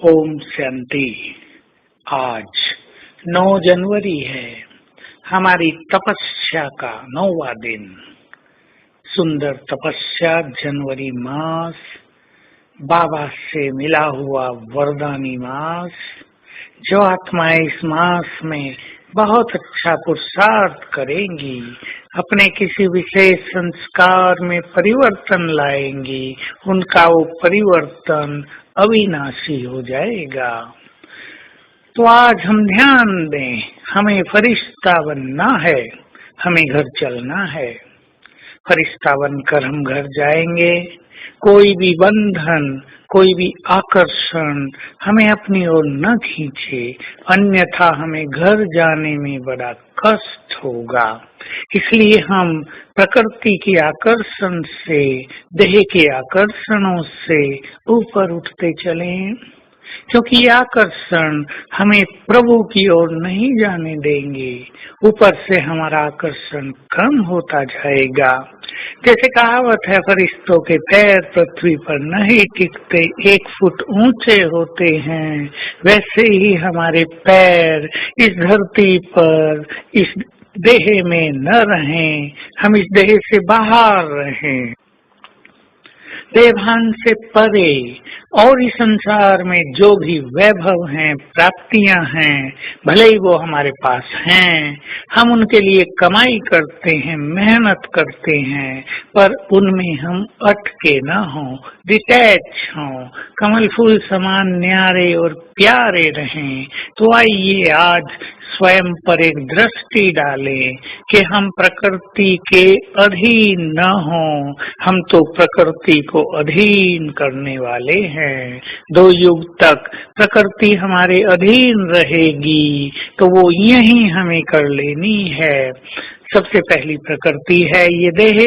ओम शांति। आज 9 जनवरी है, हमारी तपस्या का 9वां दिन। सुंदर तपस्या जनवरी मास, बाबा से मिला हुआ वरदानी मास। जो आत्माएं इस मास में बहुत अच्छा पुरुषार्थ करेंगी, अपने किसी विशेष संस्कार में परिवर्तन लाएंगी, उनका वो परिवर्तन अविनाशी हो जाएगा। तो आज हम ध्यान दें, हमें फरिश्ता बनना है, हमें घर चलना है। फरिश्ता बनकर हम घर जाएंगे। कोई भी बंधन, कोई भी आकर्षण हमें अपनी ओर न खींचे, अन्यथा हमें घर जाने में बड़ा कष्ट होगा। इसलिए हम प्रकृति के आकर्षण से, देह के आकर्षणों से ऊपर उठते चलें, क्योंकि ये आकर्षण हमें प्रभु की ओर नहीं जाने देंगे। ऊपर से हमारा आकर्षण कम होता जाएगा। जैसे कहावत है, फरिश्तों के पैर पृथ्वी पर नहीं टिकते, 1 फुट ऊंचे होते हैं, वैसे ही हमारे पैर इस धरती पर, इस देह में न रहें, हम इस देह से बाहर रहें, देवभान से परे। और इस संसार में जो भी वैभव हैं, प्राप्तियां हैं, भले ही वो हमारे पास हैं, हम उनके लिए कमाई करते हैं, मेहनत करते हैं, पर उनमें हम अटके न हों, डिटैच हों, कमल फूल समान न्यारे और प्यारे रहें। तो आइए आज स्वयं पर एक दृष्टि डालें कि हम प्रकृति के अधीन न हों। हम तो प्रकृति को अधीन करने वाले हैं। 2 युग तक प्रकृति हमारे अधीन रहेगी, तो वो यही हमें कर लेनी है। सबसे पहली प्रकृति है ये देह।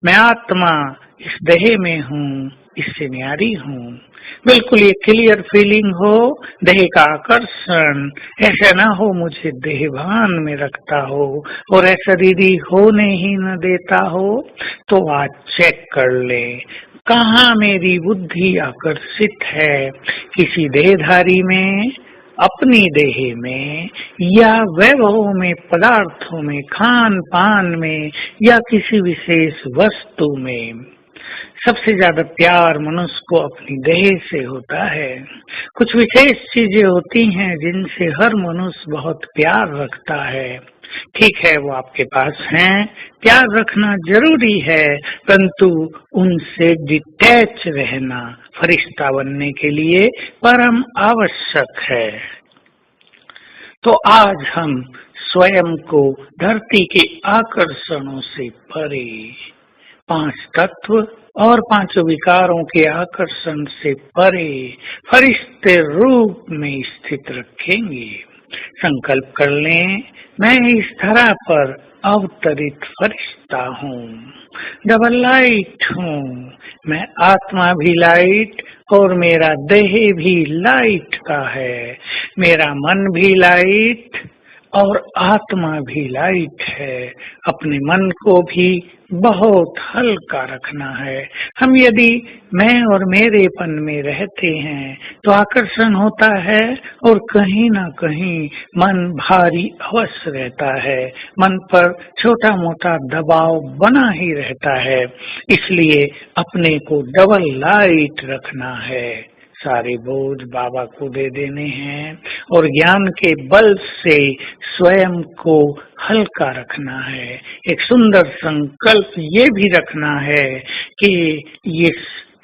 मैं आत्मा इस देह में हूँ, इससे न्यारी हूँ। बिल्कुल ये क्लियर फीलिंग हो, देह का आकर्षण ऐसा ना हो मुझे देहभान में रखता हो और ऐसा दीदी होने ही न देता हो। तो आज चेक कर ले, कहाँ मेरी बुद्धि आकर्षित है, किसी देहधारी में, अपनी देह में, या वैभवों में, पदार्थों में, खान पान में, या किसी विशेष वस्तु में। सबसे ज्यादा प्यार मनुष्य को अपनी देह से होता है। कुछ विशेष चीजें होती हैं जिनसे हर मनुष्य बहुत प्यार रखता है। ठीक है, वो आपके पास हैं, प्यार रखना जरूरी है, परंतु उनसे डिटैच रहना फरिश्ता बनने के लिए परम आवश्यक है। तो आज हम स्वयं को धरती के आकर्षणों से परे, 5 तत्व और 5 विकारों के आकर्षण से परे फरिश्ते रूप में स्थित रखेंगे। संकल्प कर लें, मैं इस धरा पर अवतरित फरिश्ता हूँ, डबल लाइट हूँ। मैं आत्मा भी लाइट और मेरा देह भी लाइट का है। मेरा मन भी लाइट और आत्मा भी लाइट है। अपने मन को भी बहुत हल्का रखना है। हम यदि मैं और मेरेपन में रहते हैं तो आकर्षण होता है और कहीं ना कहीं मन भारी अवश्य रहता है, मन पर छोटा मोटा दबाव बना ही रहता है। इसलिए अपने को डबल लाइट रखना है, सारे बोझ बाबा को दे देने हैं और ज्ञान के बल से स्वयं को हल्का रखना है। एक सुंदर संकल्प ये भी रखना है कि ये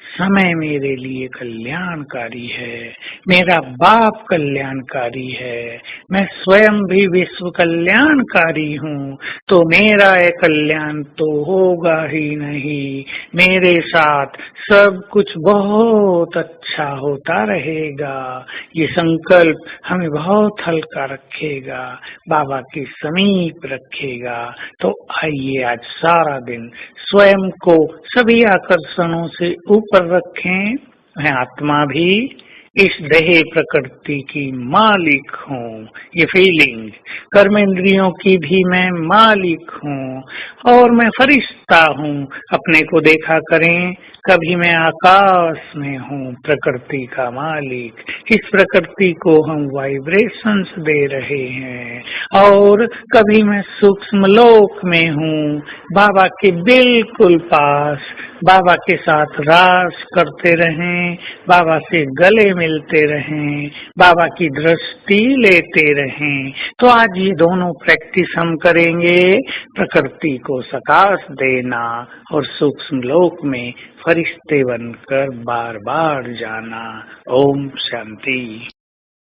समय मेरे लिए कल्याणकारी है, मेरा बाप कल्याणकारी है, मैं स्वयं भी विश्व कल्याणकारी हूँ, तो मेरा ये कल्याण तो होगा ही नहीं। मेरे साथ सब कुछ बहुत अच्छा होता रहेगा। ये संकल्प हमें बहुत हल्का रखेगा, बाबा के समीप रखेगा। तो आइए आज सारा दिन स्वयं को सभी आकर्षणों से ऊपर रखें। मैं आत्मा भी, इस देह प्रकृति की मालिक हूँ, ये फीलिंग, कर्मेंद्रियों की भी मैं मालिक हूँ और मैं फरिश्ता हूँ। अपने को देखा करें, कभी मैं आकाश में हूँ, प्रकृति का मालिक। इस प्रकृति को हम वाइब्रेशंस दे रहे हैं और कभी मैं सूक्ष्म लोक में हूँ, बाबा के बिल्कुल पास। बाबा के साथ रास करते रहें, बाबा से गले मिलते रहें, बाबा की दृष्टि लेते रहें। तो आज ये दोनों प्रैक्टिस हम करेंगे, प्रकृति को सकाश देना और सूक्ष्म लोक में फरिश्ते बनकर बार बार जाना। ओम शांति।